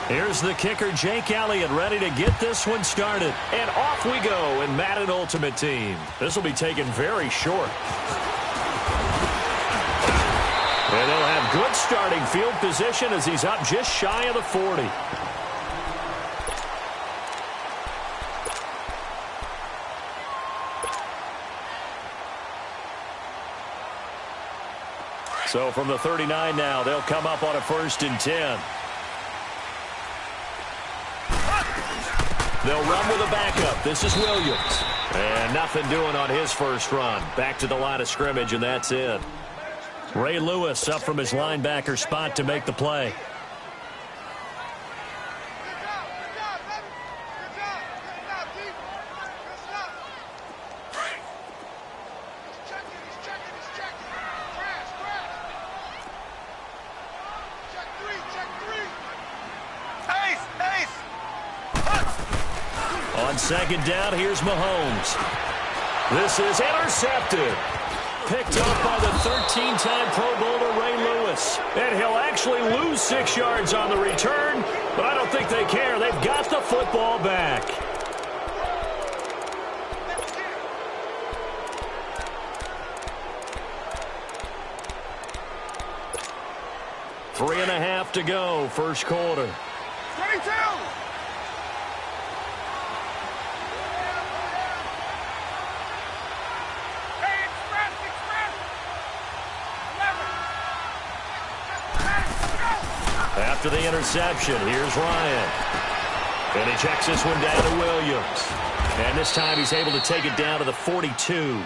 Here's the kicker, Jake Elliott, ready to get this one started. And off we go in Madden Ultimate Team. This will be taken very short. And they'll have good starting field position as he's up just shy of the 40. So from the 39 now, they'll come up on a 1st and 10. They'll run with a backup. This is Williams. And nothing doing on his first run. Back to the line of scrimmage, and that's it. Ray Lewis up from his linebacker spot to make the play. On 2nd down, here's Mahomes. This is intercepted. Picked up by the 13-time Pro Bowler Ray Lewis. And he'll actually lose 6 yards on the return, but I don't think they care. They've got the football back. Three and a half to go, first quarter. 22! After the interception, here's Ryan. And he checks this one down to Williams. And this time he's able to take it down to the 42.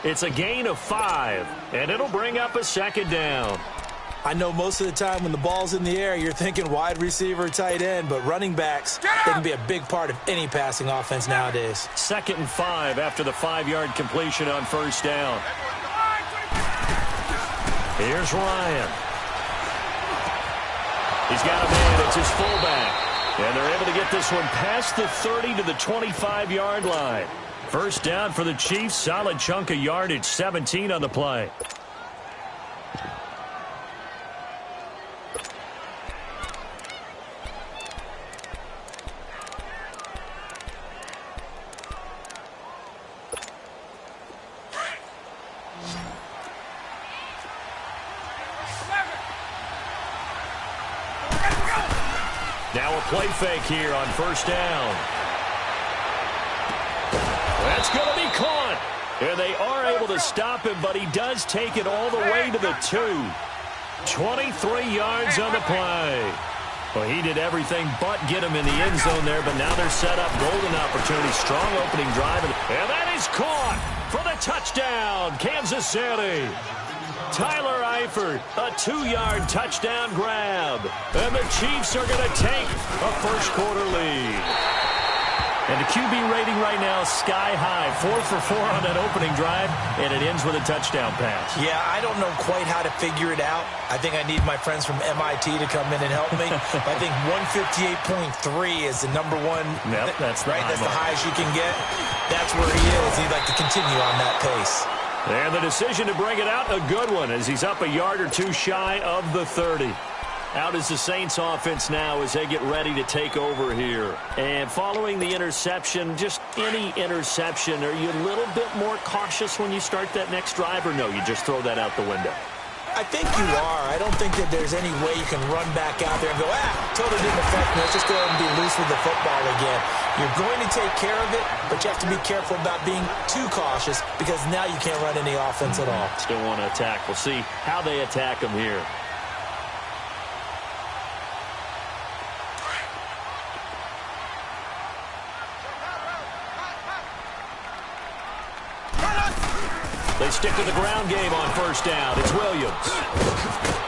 It's a gain of 5, and it'll bring up a 2nd down. I know most of the time when the ball's in the air, you're thinking wide receiver, tight end, but running backs, they can be a big part of any passing offense nowadays. 2nd and 5 after the 5-yard completion on 1st down. Here's Ryan. He's got a man. It's his fullback. And they're able to get this one past the 30 to the 25-yard line. First down for the Chiefs. Solid chunk of yardage. 17 on the play. Now a play fake here on 1st down. That's going to be caught. And they are able to stop him, but he does take it all the way to the 2. 23 yards on the play. Well, he did everything but get him in the end zone there, but now they're set up. Golden opportunity, strong opening drive. And that is caught for the touchdown, Kansas City. Tyler Eifert, a 2-yard touchdown grab. And the Chiefs are going to take a first-quarter lead. And the QB rating right now is sky high. 4 for 4 on that opening drive, and it ends with a touchdown pass. Yeah, I don't know quite how to figure it out. I think I need my friends from MIT to come in and help me. I think 158.3 is the number one. Yep, that's the right. That's the highest you can get. That's where he is. He'd like to continue on that pace. And the decision to bring it out, a good one, as he's up a yard or two shy of the 30. Out is the Saints offense now as they get ready to take over here. And following the interception, just any interception, are you a little bit more cautious when you start that next drive, or no, you just throw that out the window? I think you are. I don't think that there's any way you can run back out there and go, totally didn't affect me. Let's just go ahead and be loose with the football again. You're going to take care of it, but you have to be careful about being too cautious because now you can't run any offense at all. Still want to attack. We'll see how they attack them here. They stick with the ground game on 1st down. It's Williams.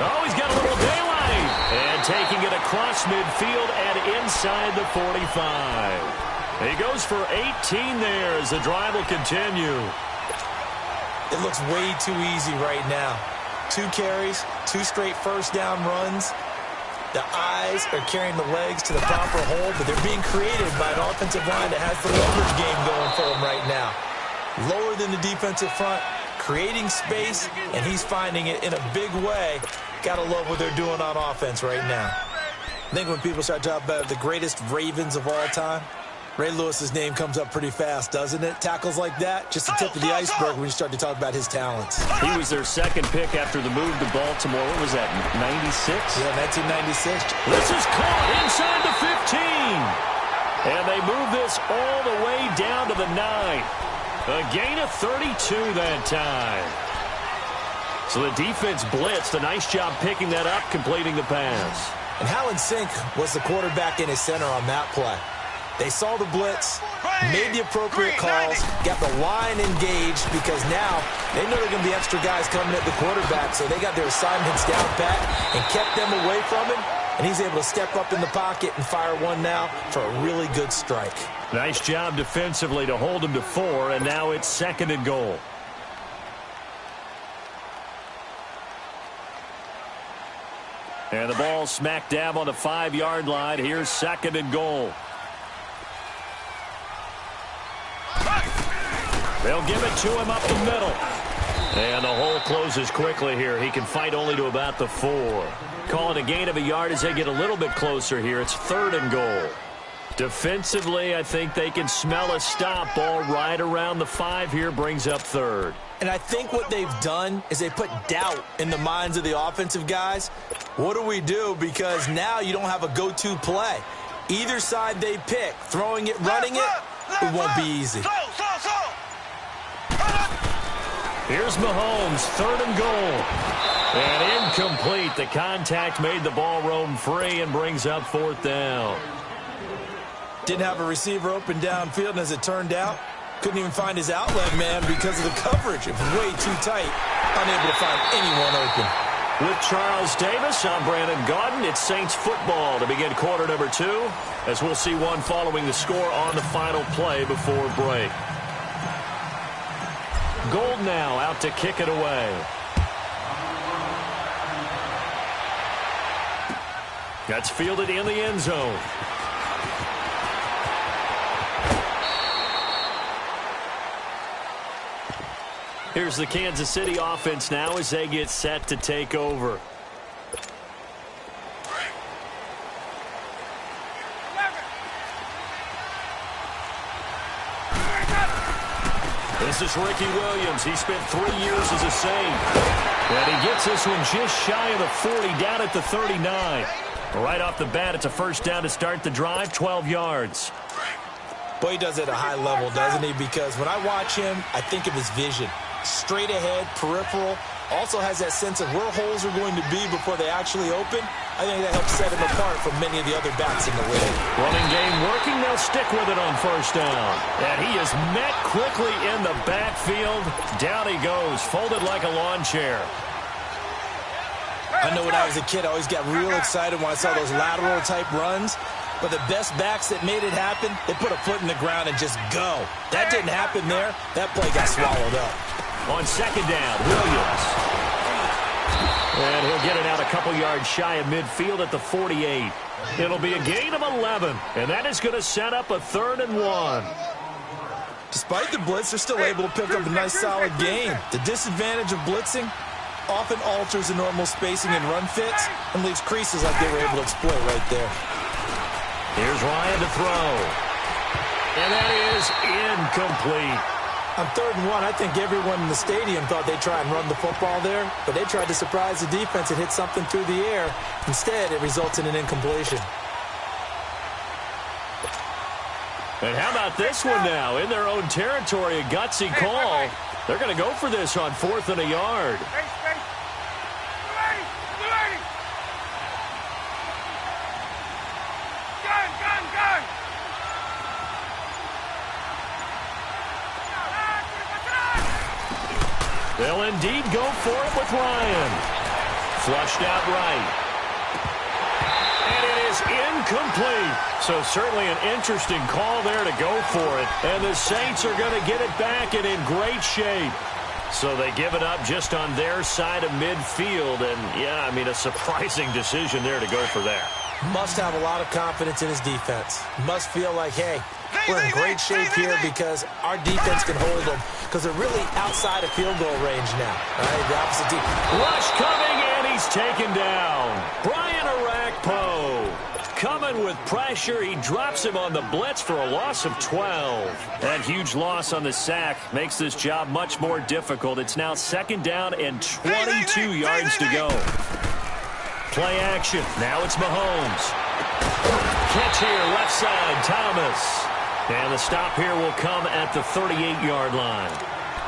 Oh, he's got a little daylight. And taking it across midfield and inside the 45. He goes for 18 there as the drive will continue. It looks way too easy right now. 2 carries, 2 straight first down runs. The eyes are carrying the legs to the proper hole, but they're being created by an offensive line that has the leverage game going for them right now. Lower than the defensive front, creating space, and he's finding it in a big way. Gotta love what they're doing on offense right now. I think when people start talking about the greatest Ravens of all time, Ray Lewis's name comes up pretty fast, doesn't it? Tackles like that, just the tip of the iceberg when you start to talk about his talents. He was their second pick after the move to Baltimore. What was that, 96? Yeah, 1996. This is caught inside the 15. And they move this all the way down to the 9. A gain of 32 that time. So the defense blitzed. A nice job picking that up, completing the pass. And how in sync was the quarterback in his center on that play? They saw the blitz, made the appropriate calls, got the line engaged because now they know they're going to be extra guys coming at the quarterback, so they got their assignments down pat and kept them away from him, and he's able to step up in the pocket and fire one now for a really good strike. Nice job defensively to hold him to 4, and now it's 2nd and goal. And the ball smack dab on the 5-yard line. Here's 2nd and goal. They'll give it to him up the middle. And the hole closes quickly here. He can fight only to about the 4. Calling a gain of a yard as they get a little bit closer here. It's 3rd and goal. Defensively, I think they can smell a stop. Ball right around the 5 here, brings up 3rd. And I think what they've done is they put doubt in the minds of the offensive guys. What do we do? Because now you don't have a go-to play. Either side they pick, throwing it, running it, it won't be easy. Here's Mahomes, 3rd and goal. And incomplete. The contact made the ball roam free and brings up 4th down. Didn't have a receiver open downfield, and as it turned out, couldn't even find his outlet man because of the coverage. It was way too tight, unable to find anyone open. With Charles Davis, I'm Brandon Gaudin. It's Saints football to begin quarter number 2, as we'll see one following the score on the final play before break. Gold now out to kick it away. That's fielded in the end zone. Here's the Kansas City offense now as they get set to take over. This is Ricky Williams. He spent 3 years as a Saint. And he gets this one just shy of the 40, down at the 39. Right off the bat, it's a first down to start the drive, 12 yards. Boy, he does it at a high level, doesn't he? Because when I watch him, I think of his vision. Straight ahead, peripheral. Also has that sense of where holes are going to be before they actually open. I think that helps set him apart from many of the other backs in the league. Running game working. They'll stick with it on first down. And he is met quickly in the backfield. Down he goes, folded like a lawn chair. I know when I was a kid, I always got real excited when I saw those lateral-type runs. But the best backs that made it happen, they put a foot in the ground and just go. That didn't happen there. That play got swallowed up. On second down, Williams. And he'll get it out a couple yards shy of midfield at the 48. It'll be a gain of 11, and that is going to set up a 3rd and 1. Despite the blitz, they're still able to pick up a nice, solid gain. The disadvantage of blitzing often alters the normal spacing and run fits and leaves creases like they were able to exploit right there. Here's Ryan to throw. And that is incomplete. On 3rd and 1, I think everyone in the stadium thought they'd try and run the football there, but they tried to surprise the defense and hit something through the air. Instead, it results in an incompletion. And how about this one now? In their own territory, a gutsy call. They're going to go for this on 4th and a yard. They'll indeed go for it with Ryan. Flushed out right. And it is incomplete. So certainly an interesting call there to go for it. And the Saints are going to get it back and in great shape. So they give it up just on their side of midfield. And, yeah, I mean, a surprising decision there to go for that. Must have a lot of confidence in his defense. Must feel like, hey, we're in great shape here because our defense can hold them because they're really outside of field goal range now. All right, the opposite team. Rush coming, and he's taken down. Brian Orakpo coming with pressure. He drops him on the blitz for a loss of 12. That huge loss on the sack makes this job much more difficult. It's now 2nd down and 22 yards to go. Play action. Now it's Mahomes. Catch here, left side, Thomas. And the stop here will come at the 38-yard line.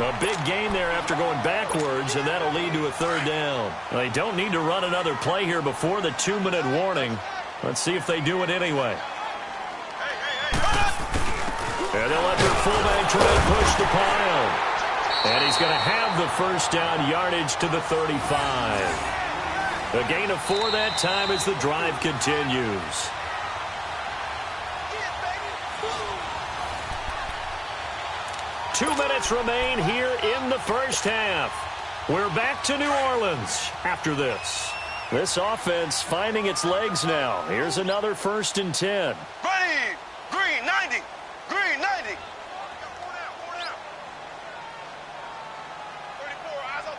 A big gain there after going backwards, and that'll lead to a 3rd down. They don't need to run another play here before the 2-minute warning. Let's see if they do it anyway. And they'll let their fullback try and push the pile. And he's going to have the 1st down yardage to the 35. A gain of 4 that time as the drive continues. Two minutes remain here in the first half. We're back to New Orleans after this. This offense finding its legs now. Here's another 1st and 10. Ready, green 90, green 90. 34, eyes on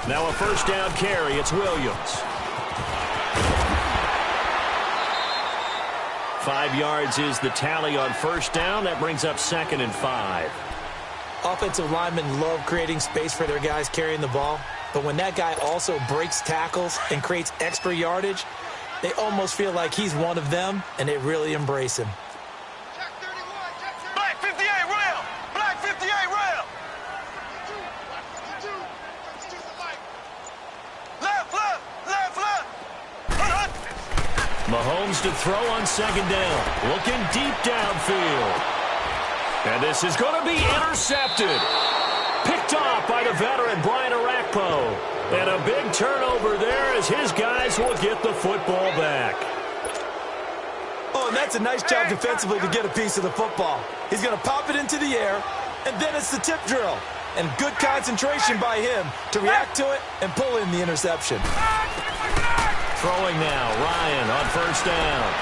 34. Now a 1st down carry. It's Williams. 5 yards is the tally on 1st down. That brings up 2nd and 5. Offensive linemen love creating space for their guys carrying the ball, but when that guy also breaks tackles and creates extra yardage, they almost feel like he's one of them, and they really embrace him. Check 31, check 31. Black 58 rail, black 58 rail. Left, left, left, left. Mahomes to throw on 2nd down. Looking deep downfield. And this is going to be intercepted. Picked off by the veteran Brian Orakpo. And a big turnover there as his guys will get the football back. Oh, and that's a nice job defensively to get a piece of the football. He's going to pop it into the air, and then it's the tip drill. And good concentration by him to react to it and pull in the interception. Throwing now, Ryan on 1st down.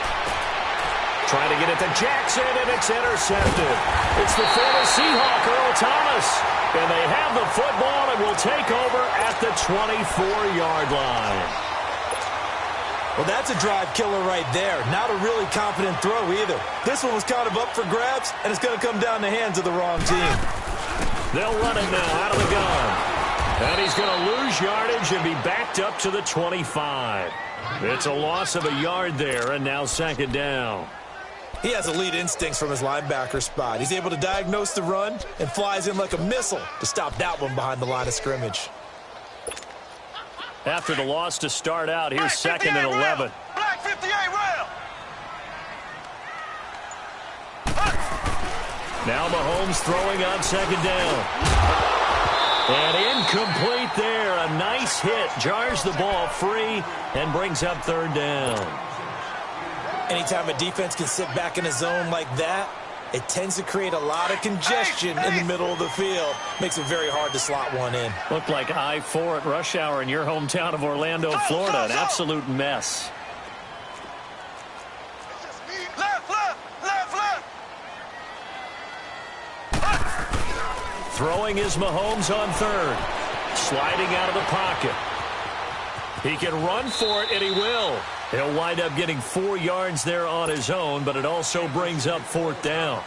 Trying to get it to Jackson, and it's intercepted. It's the former Seahawk, Earl Thomas. And they have the football and will take over at the 24-yard line. Well, that's a drive killer right there. Not a really confident throw either. This one was kind of up for grabs, and it's going to come down the hands of the wrong team. They'll run it now out of the gun. And he's going to lose yardage and be backed up to the 25. It's a loss of a yard there, and now 2nd down. He has elite instincts from his linebacker spot. He's able to diagnose the run and flies in like a missile to stop that one behind the line of scrimmage. After the loss to start out, here's 2nd and 11. Black 58 rail. Now Mahomes throwing on 2nd down. And incomplete there. A nice hit. Jars the ball free and brings up 3rd down. Anytime a defense can sit back in a zone like that, it tends to create a lot of congestion in the middle of the field. Makes it very hard to slot one in. Looked like I-4 at rush hour in your hometown of Orlando, Florida. An absolute mess. Left, left, left, left. Throwing is Mahomes on 3rd. Sliding out of the pocket. He can run for it, and he will. He'll wind up getting 4 yards there on his own, but it also brings up 4th down.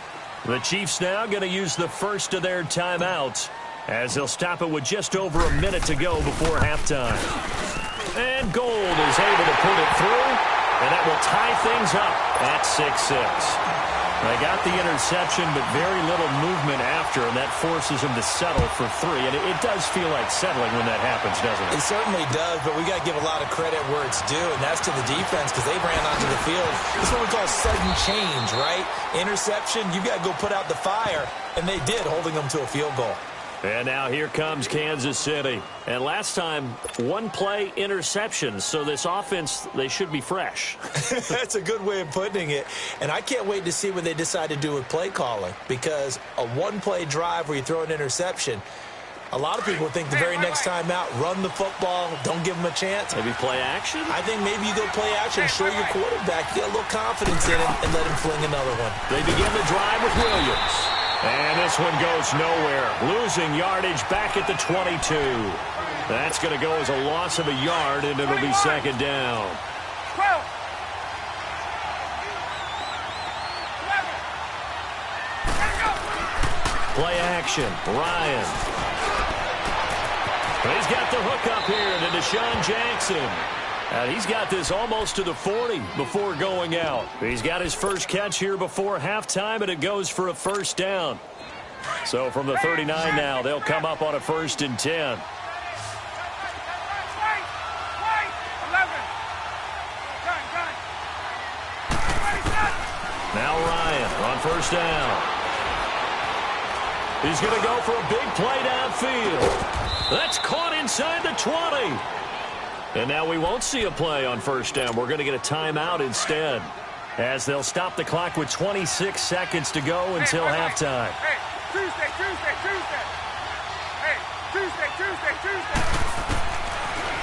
The Chiefs now going to use the first of their timeouts as they'll stop it with just over a minute to go before halftime. And Gold is able to put it through, and that will tie things up at 6-6. They got the interception, but very little movement after, and that forces him to settle for 3. And it does feel like settling when that happens, doesn't it? It certainly does, but we got to give a lot of credit where it's due, and that's to the defense because they ran onto the field. This is what we call sudden change, right? Interception, you got to go put out the fire, and they did, holding them to a field goal. And now here comes Kansas City. And last time, 1-play interception. So this offense, they should be fresh. That's a good way of putting it. And I can't wait to see what they decide to do with play calling. Because a 1-play drive where you throw an interception, A lot of people think the very next time out, run the football, don't give them a chance. Maybe play action? I think maybe you go play action, show your quarterback, get a little confidence in him, and let him fling another one. They begin the drive with Williams. And this one goes nowhere. Losing yardage back at the 22. That's going to go as a loss of a yard, and it'll be second down. 12. Play action. Ryan. He's got the hook up here to Deshaun Jackson. And he's got this almost to the 40 before going out. He's got his first catch here before halftime, and it goes for a first down. So from the 39 now, they'll come up on a 1st and 10. Now Ryan on first down. He's going to go for a big play downfield. That's caught inside the 20. And now we won't see a play on first down. We're going to get a timeout instead, as they'll stop the clock with 26 seconds to go until halftime. Hey, Tuesday. Hey, Tuesday.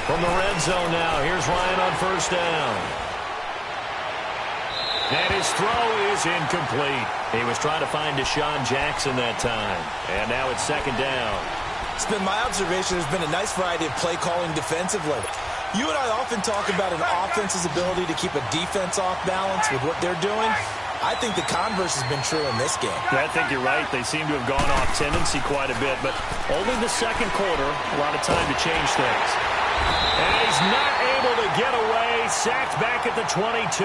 From the red zone now, here's Ryan on first down. And his throw is incomplete. He was trying to find Deshaun Jackson that time. And now it's second down. It's been my observation there's been a nice variety of play calling defensively. You and I often talk about an offense's ability to keep a defense off balance with what they're doing. I think the converse has been true in this game. I think you're right. They seem to have gone off tendency quite a bit, but only the second quarter, a lot of time to change things. And he's not able to get away. Sacked back at the 22.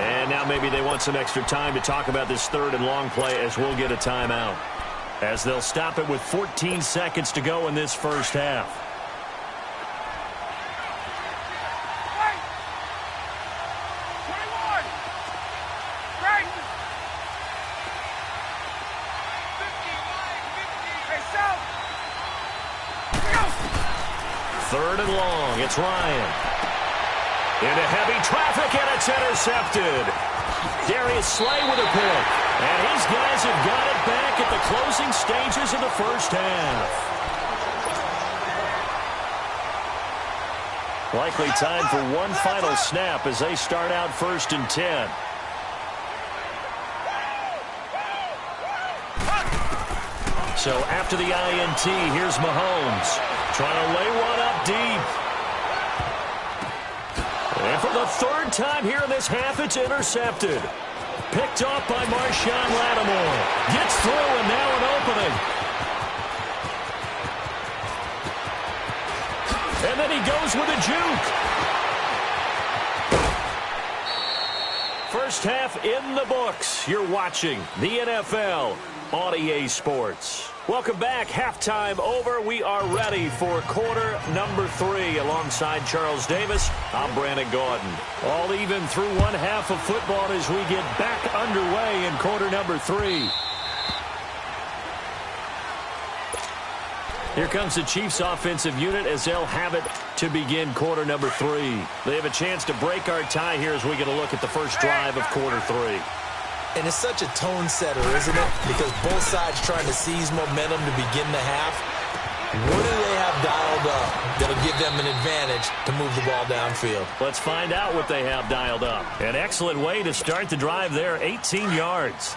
And now maybe they want some extra time to talk about this 3rd and long play, as we'll get a timeout, as they'll stop it with 14 seconds to go in this first half. Third and long, it's Ryan. Into heavy traffic, and it's intercepted. Darius Slay with a pick. And his guys have got it back at the closing stages of the first half. Likely time for one final snap as they start out 1st and 10. So after the INT, here's Mahomes trying to lay one up deep. And for the 3rd time here in this half, it's intercepted. Picked off by Marshawn Lattimore. Gets through, and now an opening. And then he goes with a juke. First half in the books. You're watching the NFL on EA Sports. Welcome back. Halftime over. We are ready for quarter number 3. Alongside Charles Davis, I'm Brandon Gordon. All even through one half of football as we get back underway in quarter number 3. Here comes the Chiefs offensive unit as they'll have it to begin quarter number 3. They have a chance to break our tie here as we get a look at the first drive of quarter 3. And it's such a tone setter, isn't it? Because both sides trying to seize momentum to begin the half. What do they have dialed up that'll give them an advantage to move the ball downfield? Let's find out what they have dialed up. An excellent way to start the drive there, 18 yards.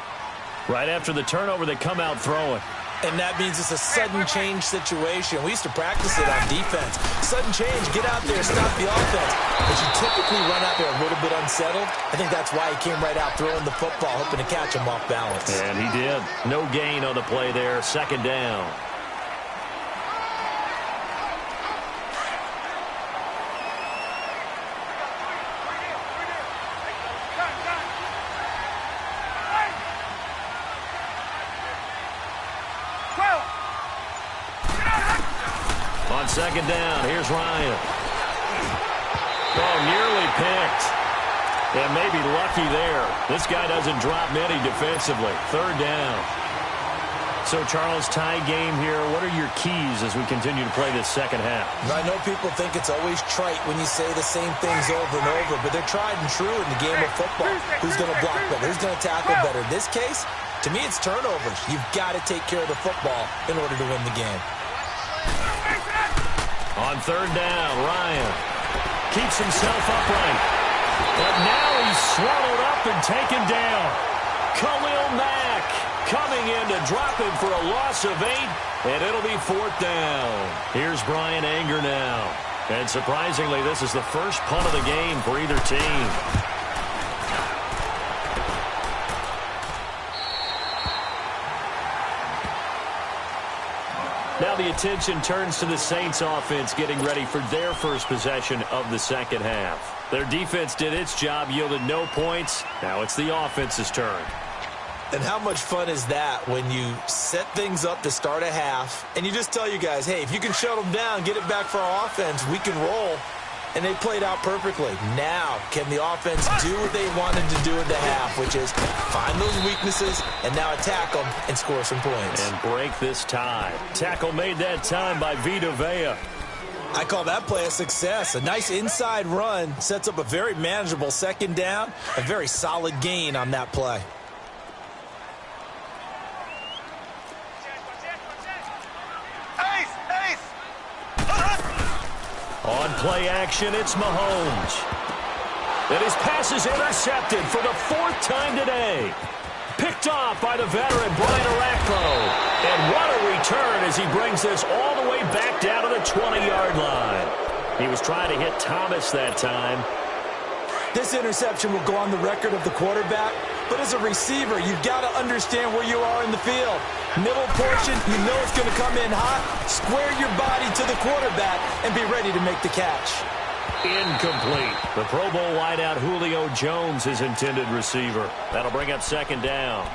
Right after the turnover, they come out throwing. And that means it's a sudden change situation. We used to practice it on defense. Sudden change, get out there, stop the offense. But you typically run out there a little bit unsettled. I think that's why he came right out throwing the football, hoping to catch him off balance. And he did. No gain on the play there. Second down. On second down, here's Ryan. Oh, nearly picked. And maybe lucky there. This guy doesn't drop many defensively. Third down. So, Charles, tie game here. What are your keys as we continue to play this second half? I know people think it's always trite when you say the same things over and over, but they're tried and true in the game of football. Who's going to block better? Who's going to tackle better? In this case, To me, it's turnovers. You've got to take care of the football in order to win the game. On third down, Ryan keeps himself upright. But now he's swallowed up and taken down. Khalil Mack coming in to drop him for a loss of 8, and it'll be fourth down. Here's Brian Anger now. And surprisingly, this is the first punt of the game for either team. Now the attention turns to the Saints offense getting ready for their first possession of the second half. Their defense did its job, yielded no points. Now it's the offense's turn. And how much fun is that when you set things up to start a half and you just tell you guys, hey, if you can shut them down, get it back for our offense, we can roll. And they played out perfectly. Now, can the offense do what they wanted to do at the half, which is find those weaknesses and now attack them and score some points. And break this tie. Tackle made that time by Vita Vea. I call that play a success. A nice inside run sets up a very manageable second down, a very solid gain on that play. On play action, it's Mahomes. And his pass is intercepted for the fourth time today. Picked off by the veteran Brian Arakpo. And what a return as he brings this all the way back down to the 20-yard line. He was trying to hit Thomas that time. This interception will go on the record of the quarterback, but as a receiver, you've got to understand where you are in the field. Middle portion, you know it's going to come in hot. Square your body to the quarterback and be ready to make the catch. Incomplete. The Pro Bowl wideout Julio Jones is intended receiver. That'll bring up second down.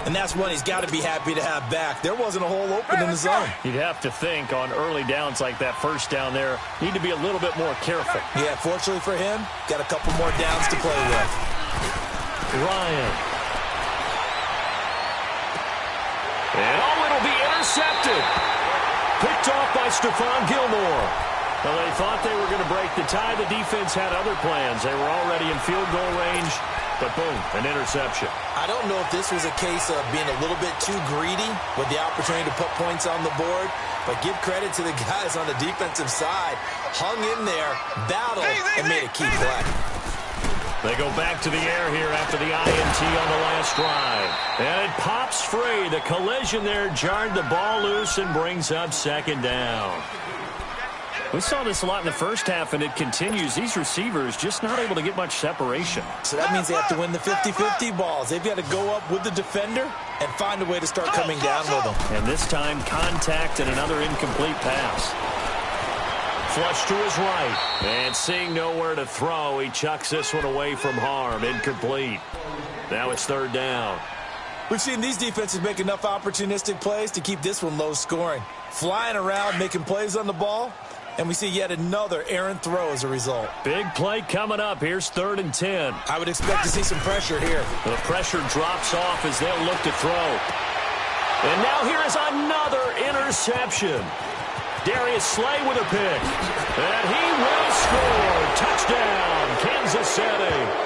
And that's one he's got to be happy to have back. There wasn't a hole open in the zone. You'd have to think on early downs like that first down there, need to be a little bit more careful. Yeah, fortunately for him, got a couple more downs to play with. Ryan. And it'll be intercepted. Picked off by Stephon Gilmore. Well, they thought they were going to break the tie. The defense had other plans. They were already in field goal range. But boom, an interception. I don't know if this was a case of being a little bit too greedy with the opportunity to put points on the board, but give credit to the guys on the defensive side. Hung in there, battled, and made a key play. They go back to the air here after the INT on the last drive. And it pops free. The collision there jarred the ball loose and brings up second down. We saw this a lot in the first half, and it continues. These receivers just not able to get much separation. So that means they have to win the 50-50 balls. They've got to go up with the defender and find a way to start coming down with them. And this time, contact and another incomplete pass. Flush to his right. And seeing nowhere to throw, he chucks this one away from harm. Incomplete. Now it's third down. We've seen these defenses make enough opportunistic plays to keep this one low scoring. Flying around, making plays on the ball. And we see yet another errant throw as a result. Big play coming up. Here's 3rd and 10. I would expect to see some pressure here. The pressure drops off as they'll look to throw. And now here is another interception. Darius Slay with a pick. And he will score. Touchdown, Kansas City.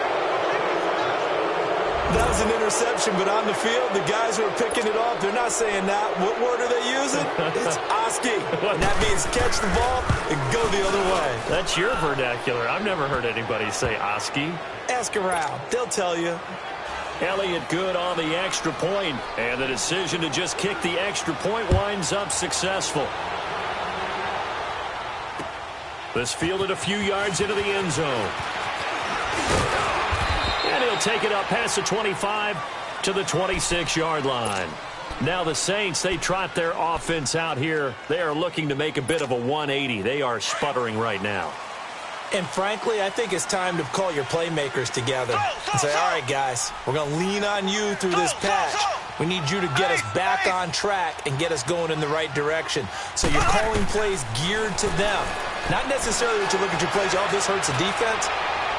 That was an interception, but on the field, the guys who are picking it off, they're not saying that. What word are they using? It's Oski. And that means catch the ball and go the other way. That's your vernacular. I've never heard anybody say Oski. Ask around. They'll tell you. Elliott good on the extra point, and the decision to just kick the extra point winds up successful. This fielded a few yards into the end zone. And he'll take it up past the 25 to the 26-yard line. Now the Saints, they trot their offense out here. They are looking to make a bit of a 180. They are sputtering right now. And frankly, I think it's time to call your playmakers together and say, all right, guys, we're going to lean on you through this patch. We need you to get us back on track and get us going in the right direction. So you're calling plays geared to them. Not necessarily that you look at your plays, oh, this hurts the defense.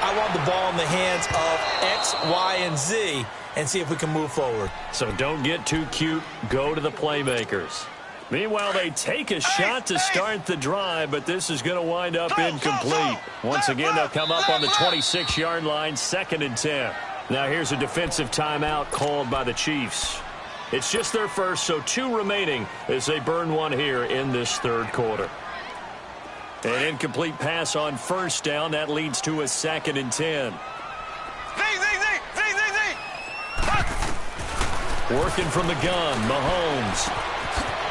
I want the ball in the hands of X, Y, and Z and see if we can move forward. So don't get too cute. Go to the playmakers. Meanwhile, they take a shot to start the drive, but this is going to wind up incomplete. Once again, they'll come up on the 26-yard line, 2nd and 10. Now here's a defensive timeout called by the Chiefs. It's just their first, so 2 remaining as they burn one here in this third quarter. An incomplete pass on first down. That leads to a 2nd and 10. Working from the gun, Mahomes.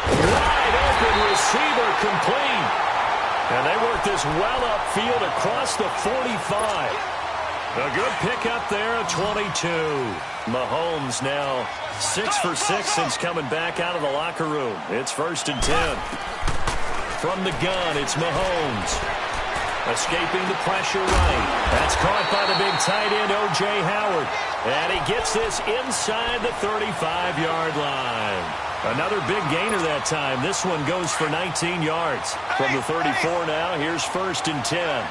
Wide open receiver complete. And they work this well upfield across the 45. A good pickup there at 22. Mahomes now 6 for 6 since coming back out of the locker room. It's 1st and 10. From the gun, it's Mahomes. Escaping the pressure right. That's caught by the big tight end, O.J. Howard. And he gets this inside the 35-yard line. Another big gainer that time. This one goes for 19 yards. From the 34 now, here's 1st and 10.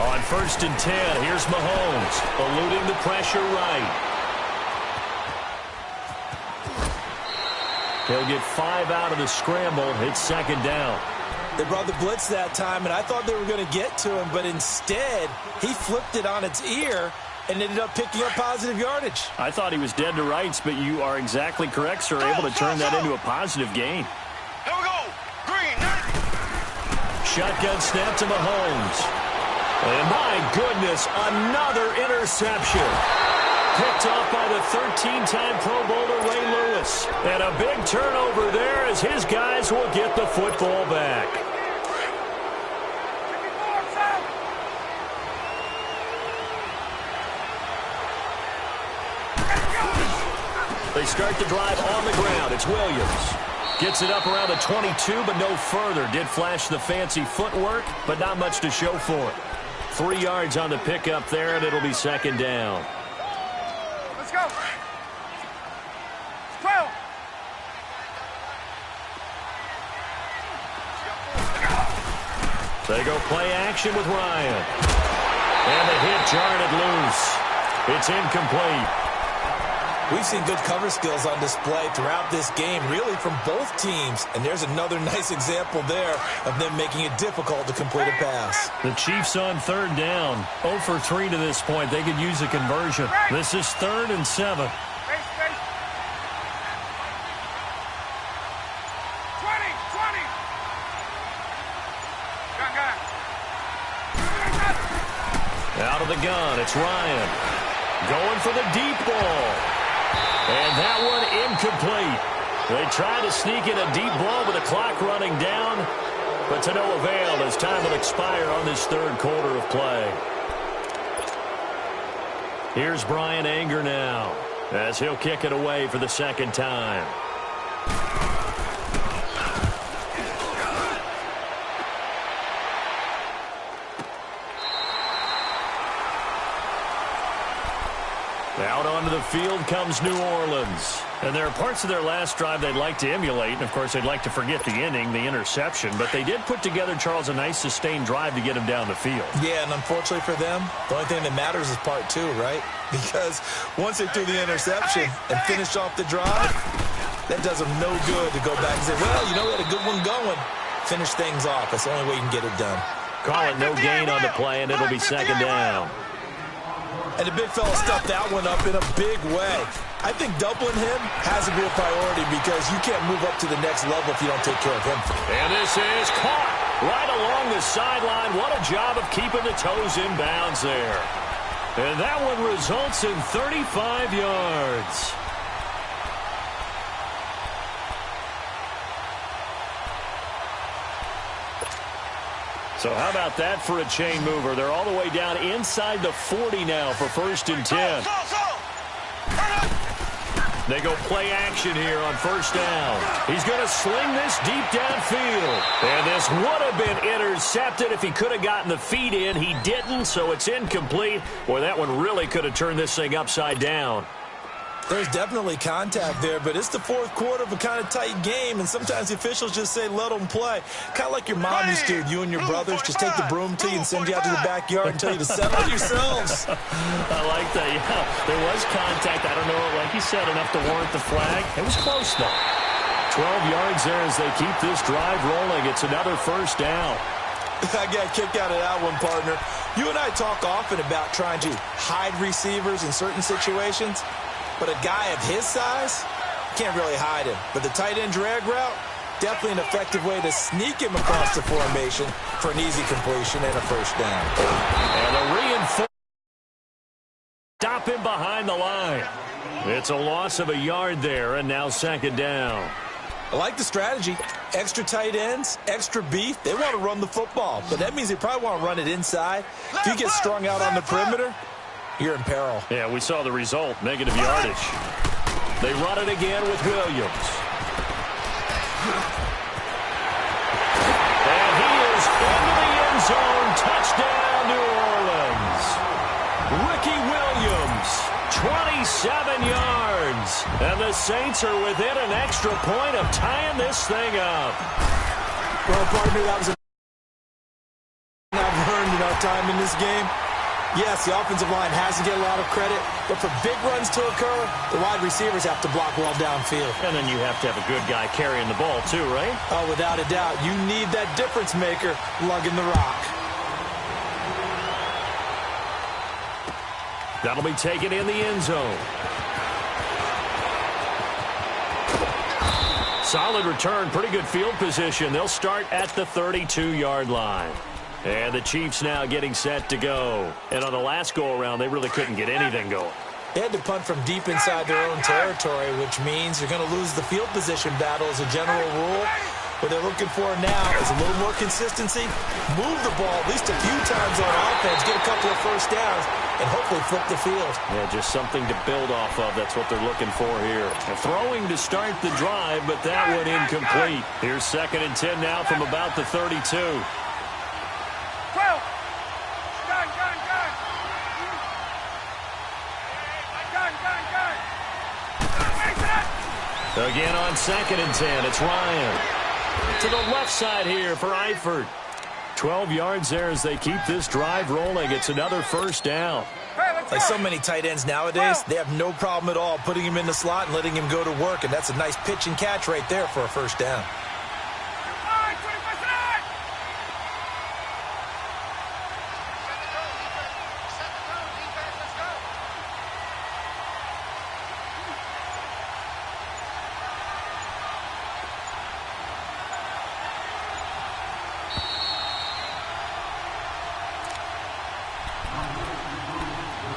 On 1st and 10, here's Mahomes, eluding the pressure right. He'll get 5 out of the scramble. It's 2nd down. They brought the blitz that time, and I thought they were going to get to him, but instead, he flipped it on its ear and ended up picking up positive yardage. I thought he was dead to rights, but you are exactly correct, sir. Able to turn that into a positive gain. Here we go. Green. Shotgun snap to Mahomes. And my goodness, another interception. Picked off by the 13-time Pro Bowler Ray Lewis. And a big turnover there as his guys will get the football back. They start the drive on the ground. It's Williams. Gets it up around the 22, but no further. Did flash the fancy footwork, but not much to show for it. 3 yards on the pickup there, and it'll be 2nd down. Let's go. 12. They go play action with Ryan. And the hit jarred it loose. It's incomplete. We've seen good cover skills on display throughout this game, really from both teams. And there's another nice example there of them making it difficult to complete a pass. The Chiefs on 3rd down. 0 for 3 to this point. They could use a conversion. This is 3rd and 7. 20, 20. Out of the gun, it's Ryan. Going for the deep ball. And that one incomplete. They try to sneak in a deep ball with the clock running down, but to no avail as time will expire on this 3rd quarter of play. Here's Brian Anger now as he'll kick it away for the 2nd time. Out onto the field comes New Orleans. And there are parts of their last drive they'd like to emulate. And, of course, they'd like to forget the inning, the interception. But they did put together, Charles, a nice sustained drive to get him down the field. Yeah, and unfortunately for them, the only thing that matters is part 2, right? Because once they threw the interception and finished off the drive, that does them no good to go back and say, well, you know, we had a good one going. Finish things off. That's the only way you can get it done. Call it no gain on the play, and it'll be 2nd down. And the big fella stuffed that one up in a big way. I think doubling him has to be a priority because you can't move up to the next level if you don't take care of him. And this is caught right along the sideline. What a job of keeping the toes in bounds there. And that one results in 35 yards. So how about that for a chain mover? They're all the way down inside the 40 now for 1st and 10. They go play action here on 1st down. He's going to sling this deep downfield. And this would have been intercepted if he could have gotten the feet in. He didn't, so it's incomplete. Boy, that one really could have turned this thing upside down. There's definitely contact there, but it's the 4th quarter of a kind of tight game, and sometimes the officials just say, let them play. Kind of like your mom used to, you and your brothers, just take the broom to you and send you out to the backyard and tell you to settle yourselves. I like that, yeah. There was contact. I don't know, like you said, enough to warrant the flag. It was close, though. 12 yards there as they keep this drive rolling. It's another 1st down. I got a kick out of that one, partner. You and I talk often about trying to hide receivers in certain situations, but a guy of his size can't really hide him. But the tight end drag route, definitely an effective way to sneak him across the formation for an easy completion and a first down. And a reinforcement. Stop him behind the line. It's a loss of a yard there, and now second down. I like the strategy. Extra tight ends, extra beef. They want to run the football, but that means they probably want to run it inside. If you get strung out on the perimeter, you're in peril. Yeah, we saw the result, negative yardage. They run it again with Williams. And he is into the end zone. Touchdown, New Orleans. Ricky Williams, 27 yards. And the Saints are within an extra point of tying this thing up. Well, partner, that was I've learned in our time in this game. Yes, the offensive line has to get a lot of credit, but for big runs to occur, the wide receivers have to block well downfield. And then you have to have a good guy carrying the ball too, right? Oh, without a doubt. You need that difference maker lugging the rock. That'll be taken in the end zone. Solid return, pretty good field position. They'll start at the 32-yard line. And the Chiefs now getting set to go. And on the last go-around, they really couldn't get anything going. They had to punt from deep inside their own territory, which means you're going to lose the field position battle as a general rule. What they're looking for now is a little more consistency, move the ball at least a few times on offense, get a couple of first downs, and hopefully flip the field. Yeah, just something to build off of. That's what they're looking for here. Throwing to start the drive, but that one incomplete. Here's 2nd and 10 now from about the 32. Again on 2nd and 10, it's Ryan. To the left side here for Eifert. 12 yards there as they keep this drive rolling. It's another first down. Like so many tight ends nowadays, they have no problem at all putting him in the slot and letting him go to work, and that's a nice pitch and catch right there for a first down.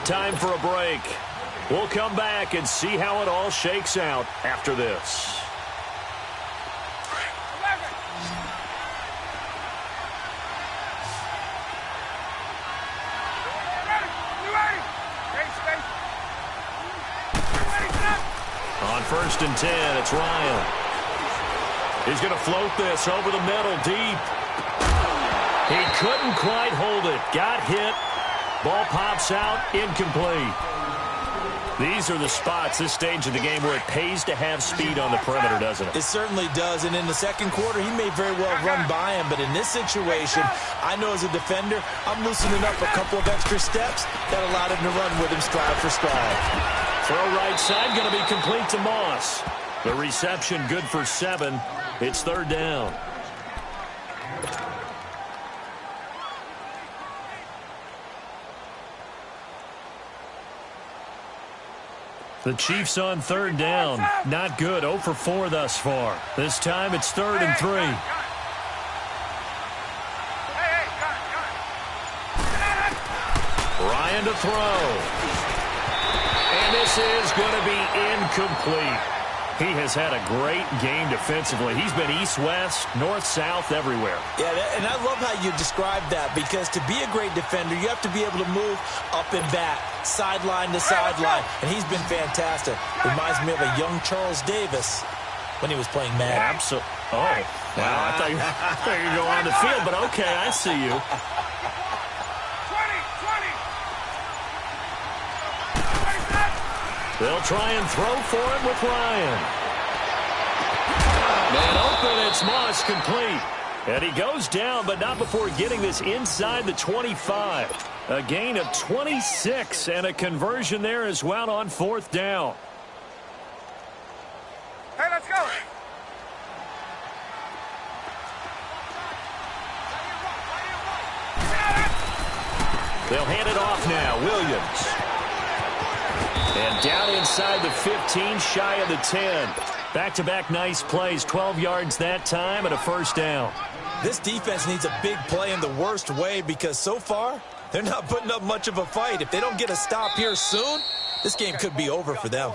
Time for a break. We'll come back and see how it all shakes out after this. On 1st and 10, it's Ryan. He's going to float this over the middle deep. He couldn't quite hold it. Got hit. Ball pops out, incomplete. These are the spots, this stage of the game, where it pays to have speed on the perimeter, doesn't it? It certainly does, and in the second quarter, he may very well run by him, but in this situation, I know as a defender, I'm loosening up a couple of extra steps that allowed him to run with him stride for stride. Throw right side, going to be complete to Moss. The reception good for 7. It's 3rd down. The Chiefs on 3rd down. Not good. 0 for 4 thus far. This time it's 3rd and 3. Ryan to throw. And this is going to be incomplete. He has had a great game defensively. He's been east-west, north-south, everywhere. Yeah, and I love how you described that, because to be a great defender, you have to be able to move up and back, sideline to sideline, and he's been fantastic. Reminds me of a young Charles Davis when he was playing Madden. Absolutely. Oh, wow. I thought you were going on the field, but okay, I see you. They'll try and throw for it with Ryan. Man open, it's Moss, complete. And he goes down, but not before getting this inside the 25. A gain of 26 and a conversion there as well on 4th down. Hey, let's go. inside the 15, shy of the 10. Back-to-back nice plays, 12 yards that time and a first down. This defense needs a big play in the worst way because so far, they're not putting up much of a fight. If they don't get a stop here soon, this game could be over for them.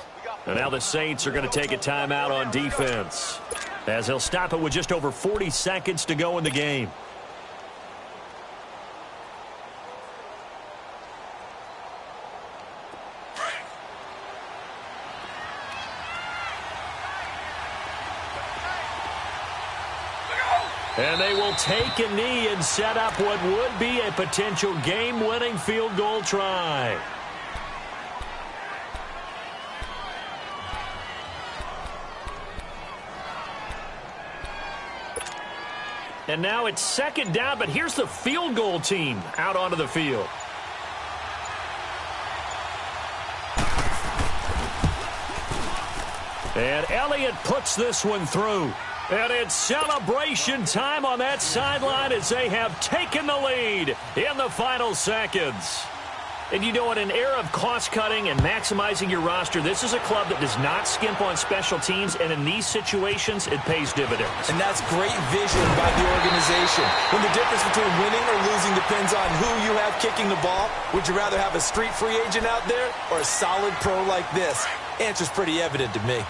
And now the Saints are going to take a timeout on defense, as they'll stop it with just over 40 seconds to go in the game. And they will take a knee and set up what would be a potential game-winning field goal try. And now it's second down, but here's the field goal team out onto the field. And Elliott puts this one through. And it's celebration time on that sideline as they have taken the lead in the final seconds. And you know, in an era of cost-cutting and maximizing your roster, this is a club that does not skimp on special teams, and in these situations, it pays dividends. And that's great vision by the organization. When the difference between winning or losing depends on who you have kicking the ball, would you rather have a street free agent out there or a solid pro like this? Answer's pretty evident to me.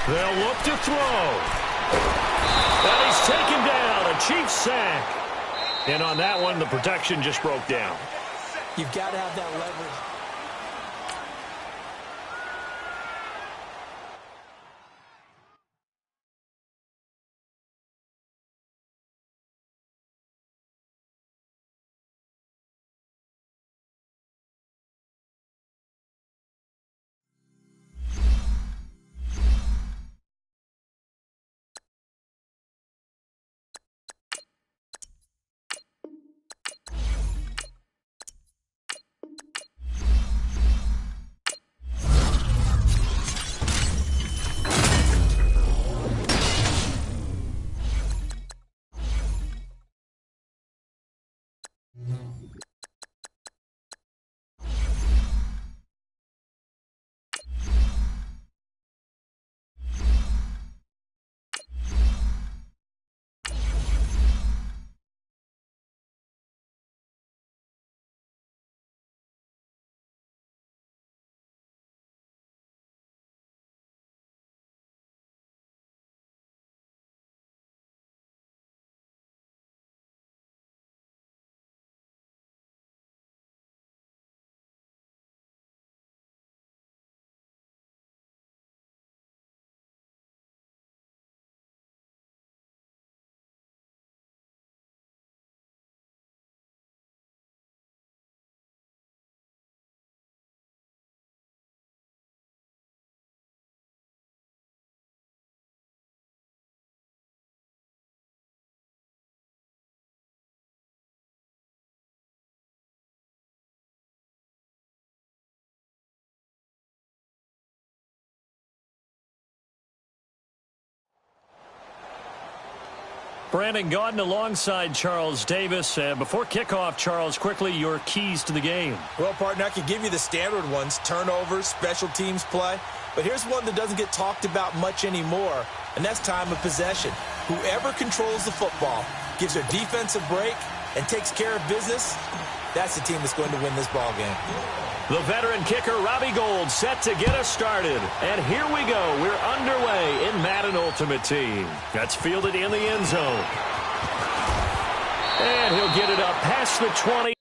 They'll look to throw. And he's taken down, a Chiefs sack. And on that one, the protection just broke down. You've got to have that leverage. Brandon Gaudin alongside Charles Davis. Before kickoff, Charles, quickly your keys to the game. Well, partner, I could give you the standard ones, turnovers, special teams play. But here's one that doesn't get talked about much anymore, and that's time of possession. Whoever controls the football, gives their defense a break, and takes care of business, that's the team that's going to win this ball game. The veteran kicker, Robbie Gould, set to get us started. And here we go. We're underway in Madden Ultimate Team. That's fielded in the end zone. And he'll get it up past the 20.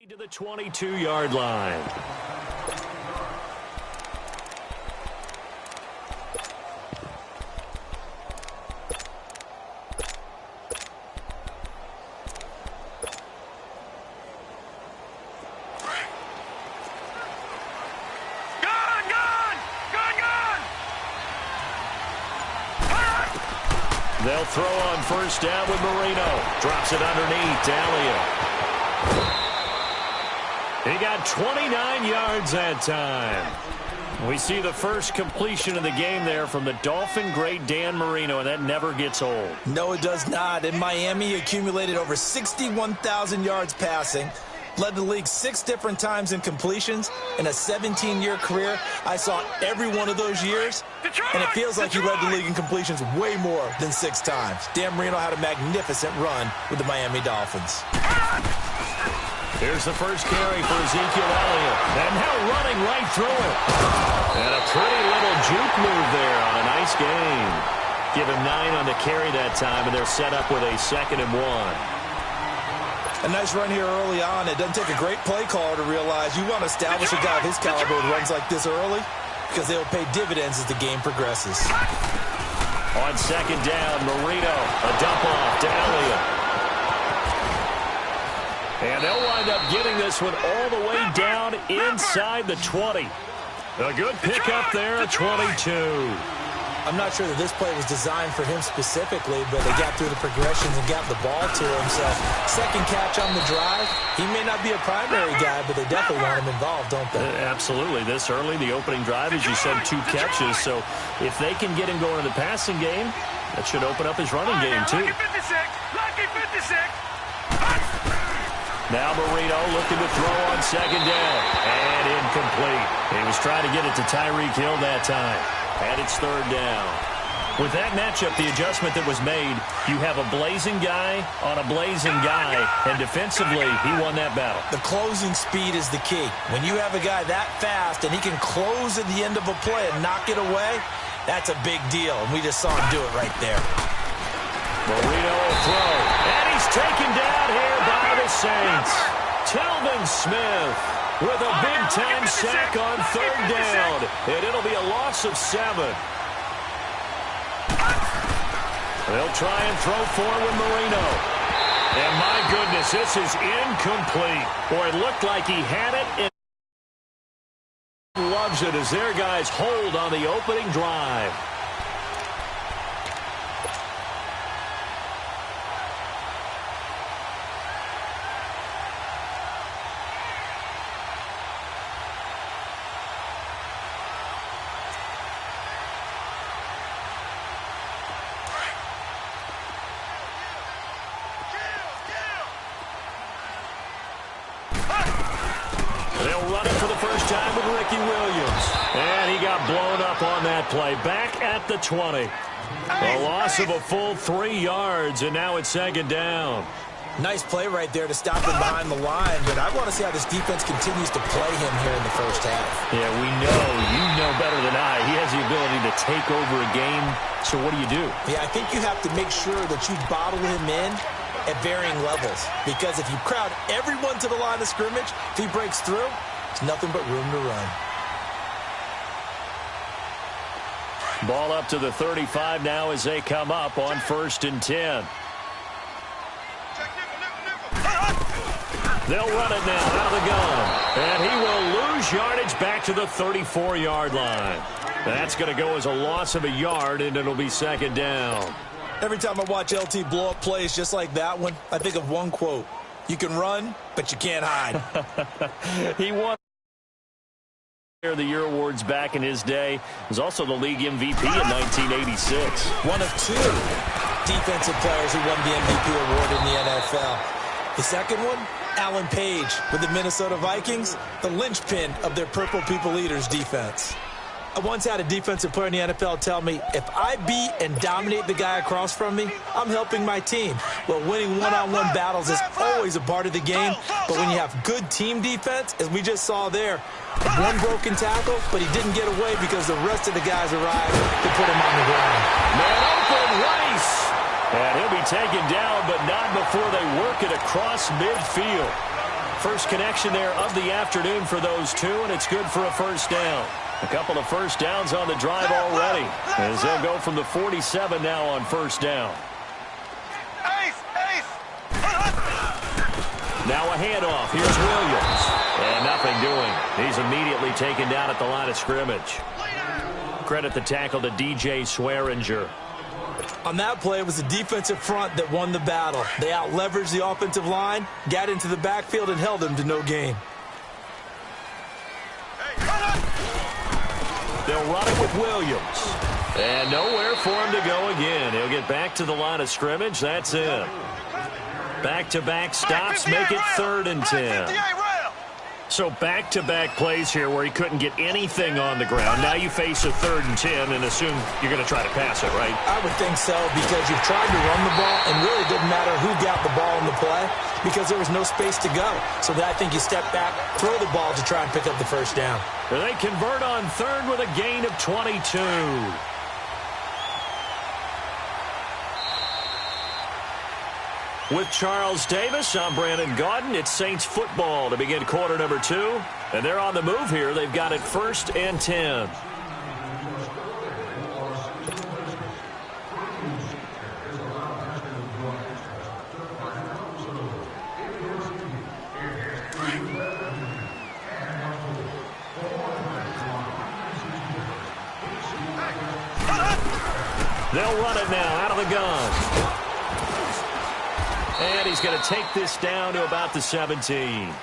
To the 22-yard line. They'll throw on first down with Marino. Drops it underneath to Elliott. He got 29 yards that time. We see the first completion of the game there from the Dolphin great Dan Marino, and that never gets old. No, it does not. In Miami, he accumulated over 61,000 yards passing. Led the league 6 different times in completions. In a 17-year career, I saw every one of those years, and it feels like he led the league in completions way more than 6 times. Dan Marino had a magnificent run with the Miami Dolphins. Here's the first carry for Ezekiel Elliott. And now running right through it. And a pretty little juke move there on a nice game. Give him 9 on the carry that time, and they're set up with a 2nd and 1. A nice run here early on. It doesn't take a great play caller to realize you want to establish a guy of his caliber with runs like this early because they'll pay dividends as the game progresses. On 2nd down, Marino, a dump off to Elliott. And they'll wind up getting this one all the way down inside the 20. A good pickup there at 22. I'm not sure that this play was designed for him specifically, but they got through the progressions and got the ball to him. So, second catch on the drive. He may not be a primary guy, but they definitely want him involved, don't they? Absolutely. This early, the opening drive, as you said, 2 catches. So, if they can get him going in the passing game, that should open up his running game, too. Lucky 56. Now Marino looking to throw on 2nd down. And incomplete. He was trying to get it to Tyreek Hill that time. And it's 3rd down. With that matchup, the adjustment that was made, you have a blazing guy on a blazing guy, and defensively, he won that battle. The closing speed is the key. When you have a guy that fast and he can close at the end of a play and knock it away, that's a big deal, and we just saw him do it right there. Marino will throw, and he's taken down here by the Saints. Telvin Smith with a big-time sack on 3rd down, and it'll be a loss of 7. They'll try and throw forward Marino. And my goodness, this is incomplete. Boy, it looked like he had it. And loves it as their guys hold on the opening drive. Blown up on that play. Back at the 20. A loss of a full 3 yards, and now it's 2nd down. Nice play right there to stop him behind the line, but I want to see how this defense continues to play him here in the first half. Yeah, we know. You know better than I. He has the ability to take over a game, so what do you do? Yeah, I think you have to make sure that you bottle him in at varying levels, because if you crowd everyone to the line of scrimmage, if he breaks through, it's nothing but room to run. Ball up to the 35 now as they come up on 1st and 10. They'll run it now out of the gun. And he will lose yardage back to the 34-yard line. That's going to go as a loss of a yard, and it'll be 2nd down. Every time I watch LT blow up plays just like that one, I think of one quote. You can run, but you can't hide. He won the Year awards back in his day. He was also the league MVP in 1986. One of 2 defensive players who won the MVP award in the NFL. The second one, Alan Page with the Minnesota Vikings, the linchpin of their Purple People Eaters defense. I once had a defensive player in the NFL tell me, if I beat and dominate the guy across from me, I'm helping my team. Well, winning one-on-one battles is always a part of the game, but when you have good team defense, as we just saw there, one broken tackle, but he didn't get away because the rest of the guys arrived to put him on the ground. Man open, Rice. And he'll be taken down, but not before they work it across midfield. first connection there of the afternoon for those two, and it's good for a first down. A couple of first downs on the drive already, as they'll go from the 47 now on first down. Now a handoff. Here's Williams. And nothing doing. He's immediately taken down at the line of scrimmage. Credit the tackle to DJ Swearinger. On that play, it was the defensive front that won the battle. They out-leveraged the offensive line, got into the backfield, and held them to no gain. They'll run it with Williams. And nowhere for him to go again. He'll get back to the line of scrimmage. That's it. Back-to-back stops make it 3rd and 10. So back-to-back plays here where he couldn't get anything on the ground. Now you face a 3rd and 10 and assume you're going to try to pass it, right? I would think so, because you've tried to run the ball, and really didn't matter who got the ball in the play because there was no space to go. So I think you step back, throw the ball to try and pick up the first down. And they convert on 3rd with a gain of 22. With Charles Davis, I'm Brandon Gaudin. It's Saints football to begin quarter number 2. And they're on the move here. They've got it 1st and 10. They'll run it now out of the gun. And he's going to take this down to about the 17.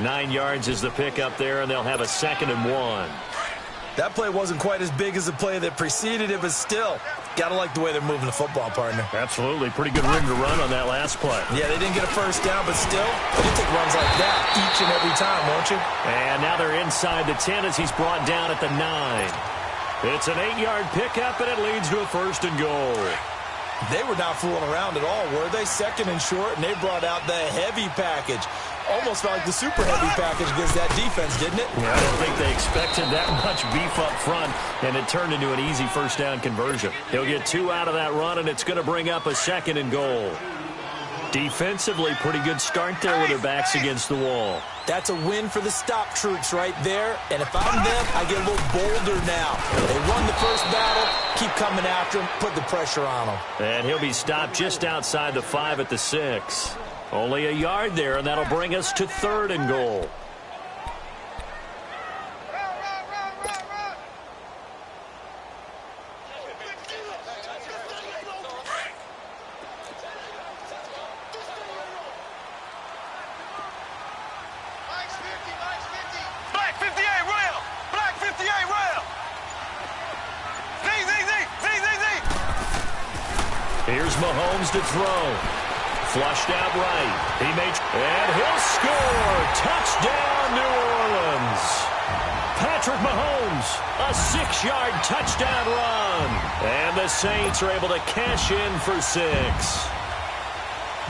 9 yards is the pickup there, and they'll have a 2nd and 1. That play wasn't quite as big as the play that preceded it, but still, got to like the way they're moving the football, partner. Absolutely. Pretty good room to run on that last play. Yeah, they didn't get a first down, but still, you take runs like that each and every time, won't you? And now they're inside the 10 as he's brought down at the 9. It's an 8-yard pickup, and it leads to a 1st and goal. They were not fooling around at all, were they? 2nd and short, and they brought out the heavy package. Almost felt like the super heavy package against that defense, didn't it? Yeah, I don't think they expected that much beef up front, and it turned into an easy first down conversion. He'll get 2 out of that run, and it's going to bring up a 2nd and goal. Defensively, pretty good start there with their backs against the wall. That's a win for the stop troops right there. And if I'm them, I get a little bolder now. They won the first battle. Keep coming after them. Put the pressure on them. And he'll be stopped just outside the 5 at the 6. Only a yard there, and that'll bring us to 3rd and goal. Here's Mahomes to throw. Flushed out right. And he'll score. Touchdown, New Orleans. Patrick Mahomes, a 6-yard touchdown run. And the Saints are able to cash in for 6.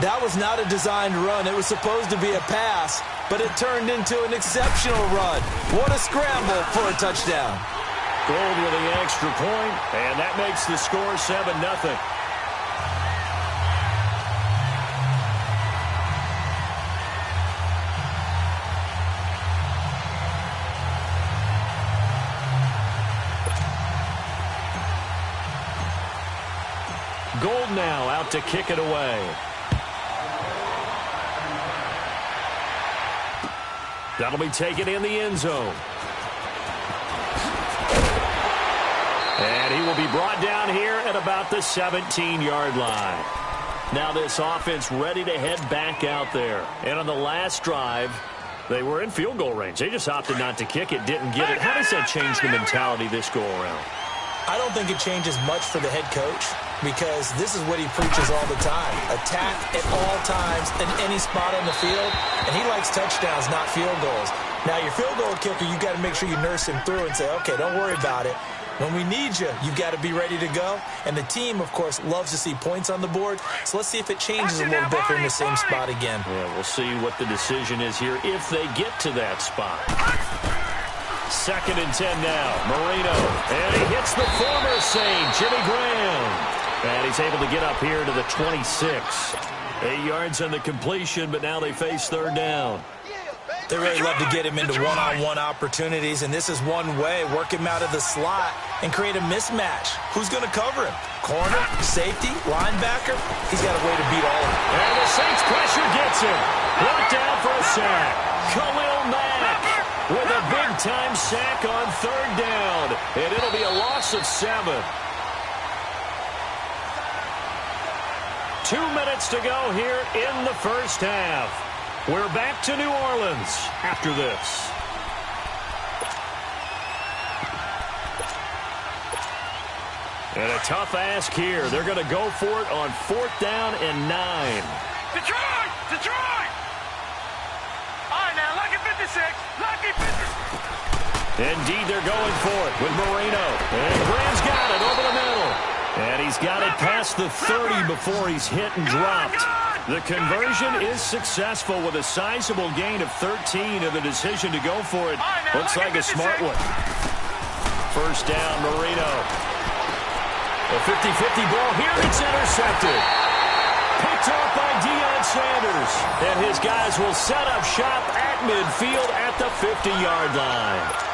That was not a designed run. It was supposed to be a pass, but it turned into an exceptional run. What a scramble for a touchdown. Gold with the extra point, and that makes the score 7-0. Gold now out to kick it away. That'll be taken in the end zone. And he will be brought down here at about the 17-yard line. Now this offense ready to head back out there. And on the last drive, they were in field goal range. They just opted not to kick it, didn't get it. How does that change the mentality this go around? I don't think it changes much for the head coach, because this is what he preaches all the time. Attack at all times in any spot on the field, and he likes touchdowns, not field goals. Now, your field goal kicker, you got to make sure you nurse him through and say, okay, don't worry about it. When we need you, you've got to be ready to go. And the team, of course, loves to see points on the board. So let's see if it changes a little bit in the same spot again. Yeah, we'll see what the decision is here if they get to that spot. 2nd and 10 now. Marino. And he hits the former Saint, Jimmy Graham. And he's able to get up here to the 26. 8 yards on the completion, but now they face 3rd down. They really love to get him into one-on-one opportunities, and this is one way. Work him out of the slot and create a mismatch. Who's going to cover him? Corner, safety, linebacker? He's got a way to beat all of them. And the Saints pressure gets him. Brought down for a sack. Khalil Mack with a big-time sack on third down. And it'll be a loss of 7. 2 minutes to go here in the first half. We're back to New Orleans after this. And a tough ask here. They're going to go for it on 4th down and 9. Detroit! Detroit! All right, now, lucky 56. Lucky 56. Indeed, they're going for it with Marino. And Graham's got it over the middle. And he's got it past the 30 before he's hit and dropped. The conversion is successful with a sizable gain of 13, and the decision to go for it looks like a smart one. First down, Marino. A 50-50 ball here, and it's intercepted. Picked off by Deion Sanders. And his guys will set up shop at midfield at the 50-yard line.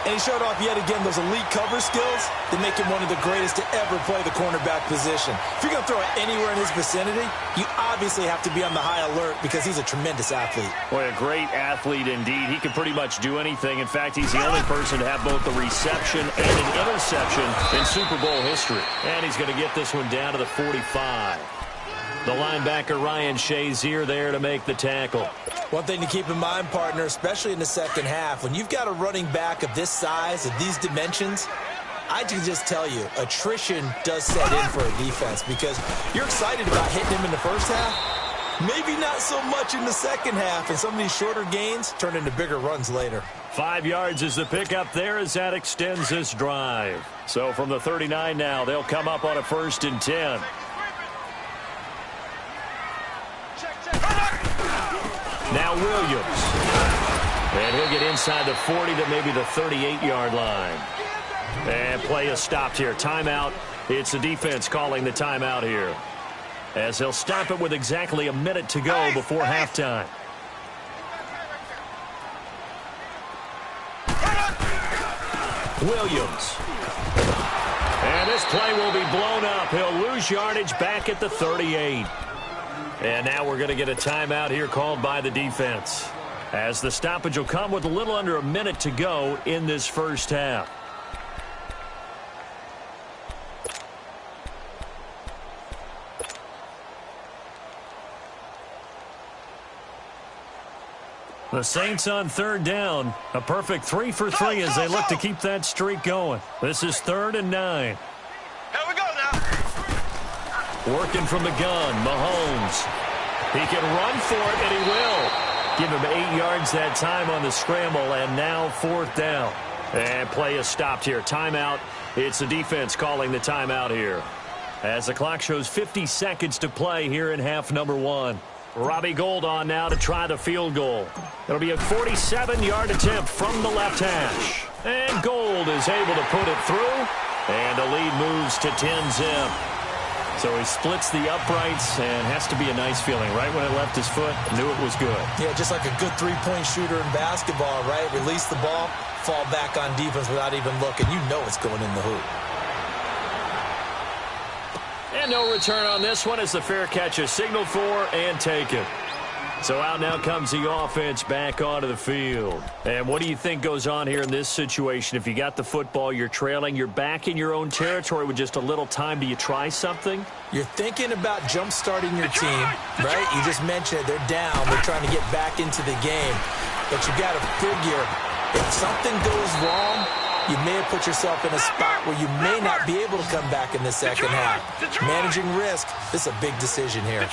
And he showed off yet again those elite cover skills that make him one of the greatest to ever play the cornerback position. If you're going to throw it anywhere in his vicinity, you obviously have to be on the high alert because he's a tremendous athlete. Boy, a great athlete indeed. He can pretty much do anything. In fact, he's the only person to have both the reception and an interception in Super Bowl history. And he's going to get this one down to the 45. The linebacker Ryan Shazier there to make the tackle. One thing to keep in mind, partner, especially in the second half, when you've got a running back of this size, of these dimensions, I can just tell you, attrition does set in for a defense because you're excited about hitting him in the first half. Maybe not so much in the second half, and some of these shorter gains turn into bigger runs later. 5 yards is the pickup there as that extends this drive. So from the 39 now, they'll come up on a 1st and 10. Now Williams. And he'll get inside the 40 to maybe the 38-yard line. And play is stopped here. Timeout. It's the defense calling the timeout here, as they'll stop it with exactly a minute to go before halftime. Williams. And this play will be blown up. He'll lose yardage back at the 38. And now we're going to get a timeout here called by the defense, as the stoppage will come with a little under a minute to go in this first half. The Saints on 3rd down. A perfect 3 for 3 as they look to keep that streak going. This is 3rd and 9. Here we go now. Working from the gun, Mahomes. He can run for it, and he will. Give him 8 yards that time on the scramble, and now 4th down. And play is stopped here. Timeout. It's the defense calling the timeout here, as the clock shows 50 seconds to play here in half number 1. Robbie Gould on now to try the field goal. It'll be a 47-yard attempt from the left hash. And Gould is able to put it through, and the lead moves to 10-zip. So he splits the uprights, and has to be a nice feeling. Right when it left his foot, knew it was good. Yeah, just like a good three-point shooter in basketball, right? Release the ball, fall back on defense without even looking. You know it's going in the hoop. And no return on this one as the fair catch is signaled for and taken. So out now comes the offense back onto the field. And what do you think goes on here in this situation? If you got the football, you're trailing, you're back in your own territory with just a little time. Do you try something? You're thinking about jump-starting your team, right? You just mentioned it. They're down. They're trying to get back into the game. But you got to figure, if something goes wrong, you may have put yourself in a spot where you may not be able to come back in the second half. Managing risk, this is a big decision here.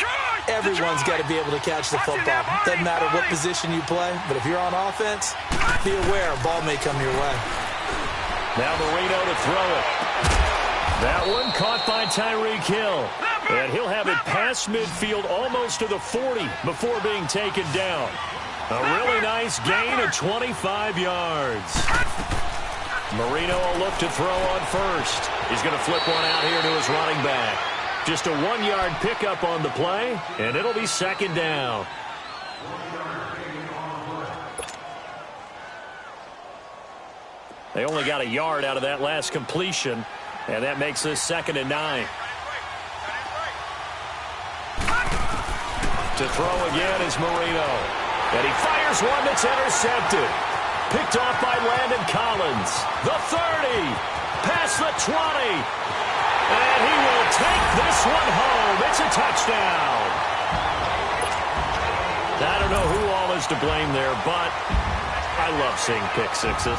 Everyone's got to be able to catch the football. Doesn't matter what position you play, but if you're on offense, be aware a ball may come your way. Now Marino to throw it. That one caught by Tyreek Hill. And he'll have it past midfield almost to the 40 before being taken down. A really nice gain of 25 yards. Marino will look to throw on first. He's going to flip one out here to his running back. Just a 1-yard pickup on the play, and it'll be second down. They only got a yard out of that last completion, and that makes this 2nd and 9. To throw again is Marino. And he fires one that's intercepted. Picked off by Landon Collins. The 30. Past the 20. And he will take this one home. It's a touchdown. I don't know who all is to blame there, but I love seeing pick sixes.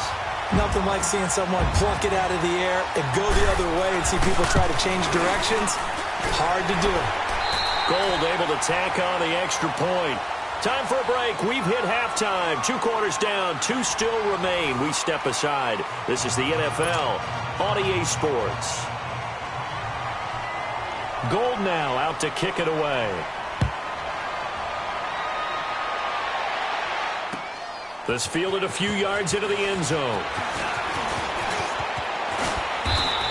Nothing like seeing someone plunk it out of the air and go the other way and see people try to change directions. Hard to do. Gold able to tack on the extra point. Time for a break. We've hit halftime. 2 quarters down. 2 still remain. We step aside. This is the NFL on EA Sports. Gold now out to kick it away. This fielded a few yards into the end zone.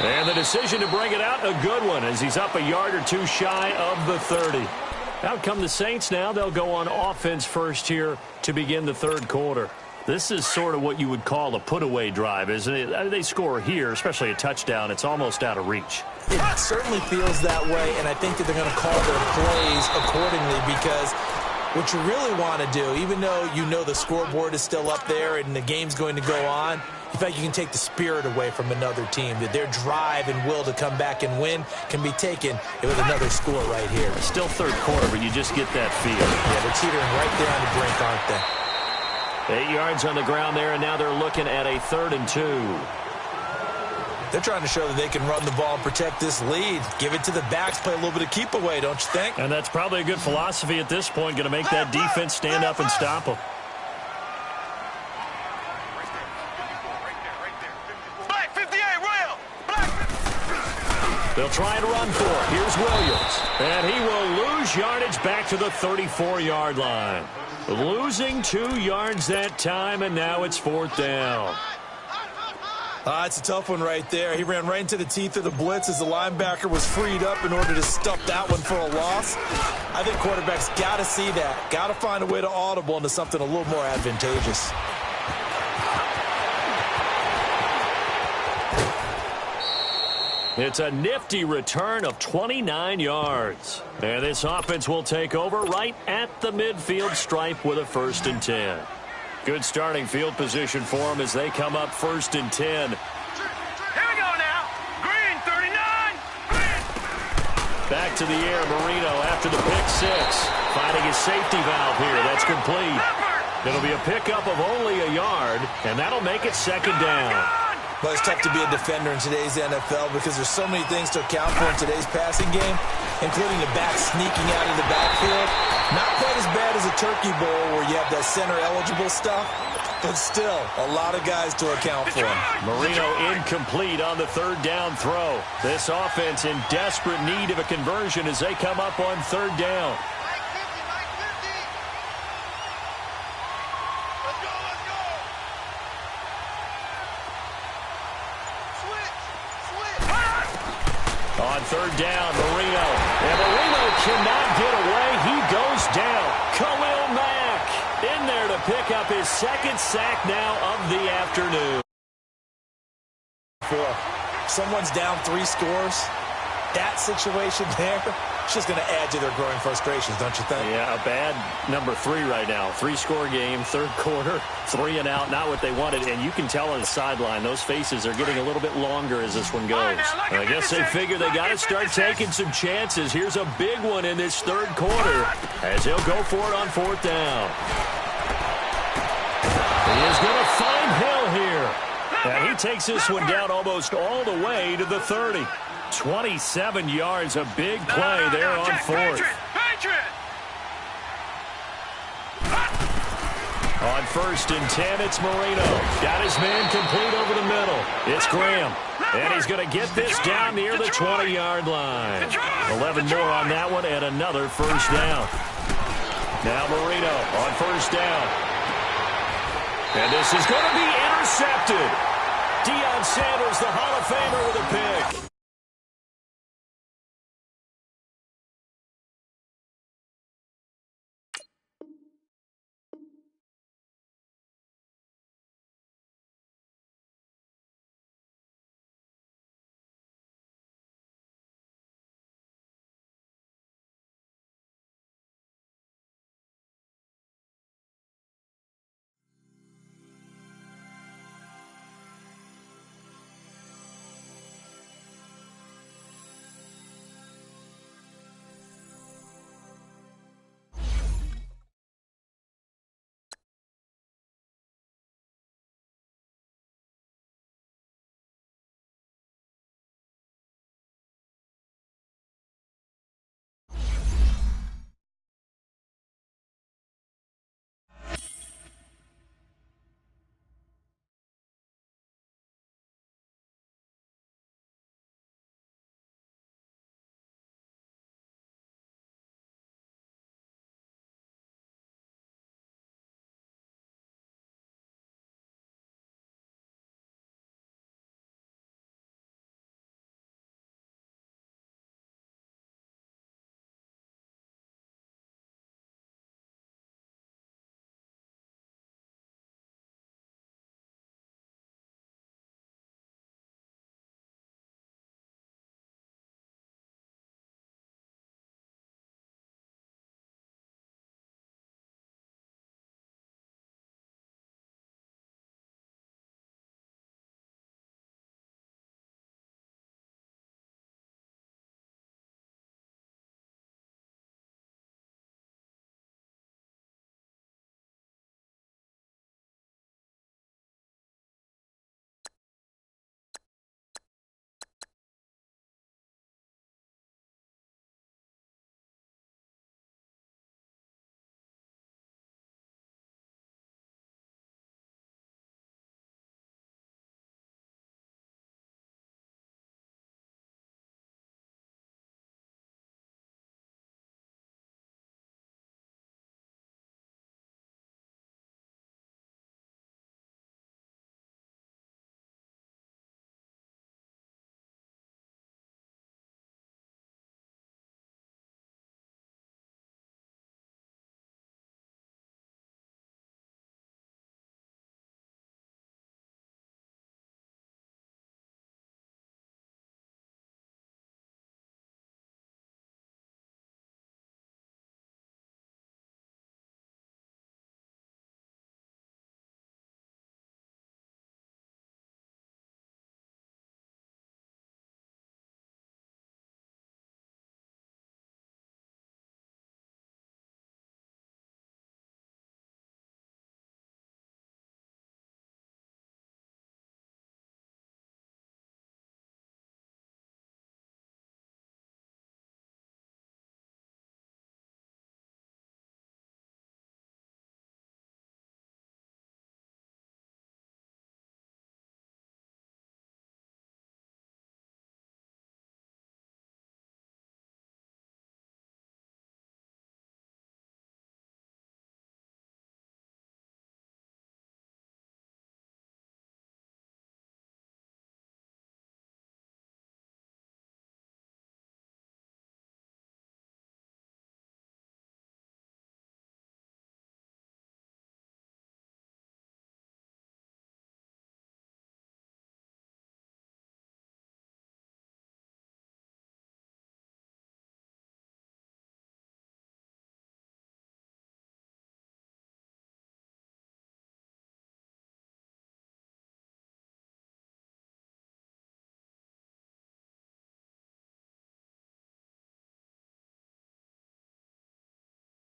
And the decision to bring it out, a good one, as he's up a yard or 2 shy of the 30. Out come the Saints now. They'll go on offense first here to begin the 3rd quarter. This is sort of what you would call a put-away drive, isn't it? They score here, especially a touchdown. It's almost out of reach. It certainly feels that way, and I think that they're going to call their plays accordingly because what you really want to do, even though you know the scoreboard is still up there and the game's going to go on, in fact, you can take the spirit away from another team, that their drive and will to come back and win can be taken with another score right here. Still 3rd quarter, but you just get that feel. Yeah, they're teetering right there on the brink, aren't they? 8 yards on the ground there, and now they're looking at a 3rd and 2. They're trying to show that they can run the ball and protect this lead. Give it to the backs, play a little bit of keep away, don't you think? And that's probably a good philosophy at this point, going to make that defense stand up and stop them. They'll try and run for it. Here's Williams. And he will lose yardage back to the 34-yard line. Losing 2 yards that time, and now it's 4th down. It's a tough one right there. He ran right into the teeth of the blitz as the linebacker was freed up in order to stuff that one for a loss. I think quarterbacks got to see that. Got to find a way to audible into something a little more advantageous. It's a nifty return of 29 yards. And this offense will take over right at the midfield stripe with a 1st and 10. Good starting field position for them as they come up 1st and 10. Here we go now. Green, 39. Green. Back to the air, Marino after the pick 6. Finding his safety valve here. That's complete. It'll be a pickup of only a yard, and that'll make it 2nd down. Well, it's tough to be a defender in today's NFL because there's so many things to account for in today's passing game, including the back sneaking out of the backfield. Not quite as bad as a turkey bowl where you have that center-eligible stuff, but still a lot of guys to account for. Marino incomplete on the 3rd down throw. This offense in desperate need of a conversion as they come up on 3rd down. On 3rd down, Marino. And Marino cannot get away. He goes down. Khalil Mack in there to pick up his 2nd sack now of the afternoon. Someone's down 3 scores. That situation there, it's just going to add to their growing frustrations, don't you think? Yeah, a bad number 3 right now. 3-score game, 3rd quarter, 3 and out, not what they wanted. And you can tell on the sideline, those faces are getting a little bit longer as this one goes. And I guess they figure they got to start taking some chances. Here's a big one in this 3rd quarter as he'll go for it on 4th down. He is going to find Hill here. And he takes this one down almost all the way to the 30. 27 yards, a big play there on 4th. On 1st and 10, it's Marino. Got his man complete over the middle. It's Graham. And he's going to get this down near the 20-yard line. 11 more on that one and another 1st down. Now Marino on 1st down. And this is going to be intercepted. Deion Sanders, the Hall of Famer, with a pick.